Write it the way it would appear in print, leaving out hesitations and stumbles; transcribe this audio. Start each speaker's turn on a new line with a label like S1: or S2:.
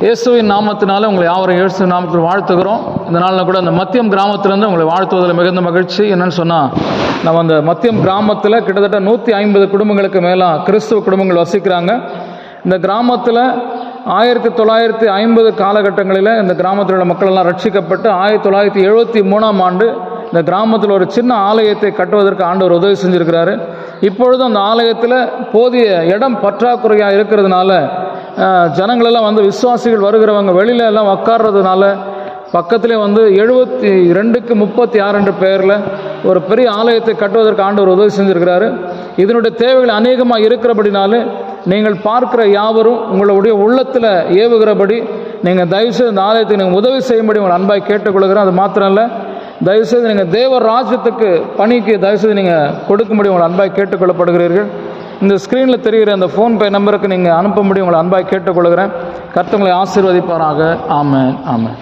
S1: இயேசுவின் நாமத்தினால உங்களை யாவரும் இயேசுவின் நாமத்தில் வாழ்த்துகிறோம். இந்த நாளில் கூட அந்த மத்தியம் கிராமத்திலேருந்து உங்களை வாழ்த்துவதில் மிகுந்த மகிழ்ச்சி. என்னென்னு சொன்னால், நம்ம அந்த மத்தியம் கிராமத்தில் கிட்டத்தட்ட 150 குடும்பங்களுக்கு மேலே கிறிஸ்துவ குடும்பங்கள் வசிக்கிறாங்க. இந்த கிராமத்தில் 1950 காலகட்டங்களில் இந்த கிராமத்தில் உள்ள மக்கள் எல்லாம் ரட்சிக்கப்பட்டு 1973ஆம் ஆண்டு இந்த கிராமத்தில் ஒரு சின்ன ஆலயத்தை கட்டுவதற்கு ஆண்டவர் உதவி செஞ்சுருக்கிறாரு. இப்பொழுது அந்த ஆலயத்தில் போதிய இடம் பற்றாக்குறையாக இருக்கிறதுனால ஜனங்களெல்லாம் வந்து விசுவாசிகள் வருகிறவங்க வெளியில எல்லாம் உட்கார்றதுனால பக்கத்திலே வந்து 72க்கு 36 என்ற பெயரில் ஒரு பெரிய ஆலயத்தை கட்டுவதற்கு ஆண்டவர் உதவி செஞ்சுருக்கிறாரு. இதனுடைய தேவைகள் அநேகமாக இருக்கிறபடினால நீங்கள் பார்க்கிற யாவரும் உங்களுடைய உள்ளத்தில் ஏவுகிறபடி நீங்கள் தயவுசெய்து இந்த ஆலயத்துக்கு நீங்கள் உதவி செய்யும்படி உங்கள் அன்பாய் கேட்டுக்கொள்கிறேன். அது மாத்திரம் இல்லை, தயவுசெய்து நீங்கள் தேவ ராஜ்யத்துக்கு பணிக்கு தயவுசெய்து நீங்கள் கொடுக்கும்படி உங்கள் அன்பாய் கேட்டுக்கொள்ளப்படுகிறீர்கள். இந்த ஸ்க்ரீனில் தெரிகிற அந்த ஃபோன்பே நம்பருக்கு நீங்கள் அனுப்பும்படி உங்களை அன்பாய் கேட்டுக்கொள்கிறேன். கர்த்தர் உங்களை ஆசீர்வதிப்பாராக. ஆமென், ஆமென்.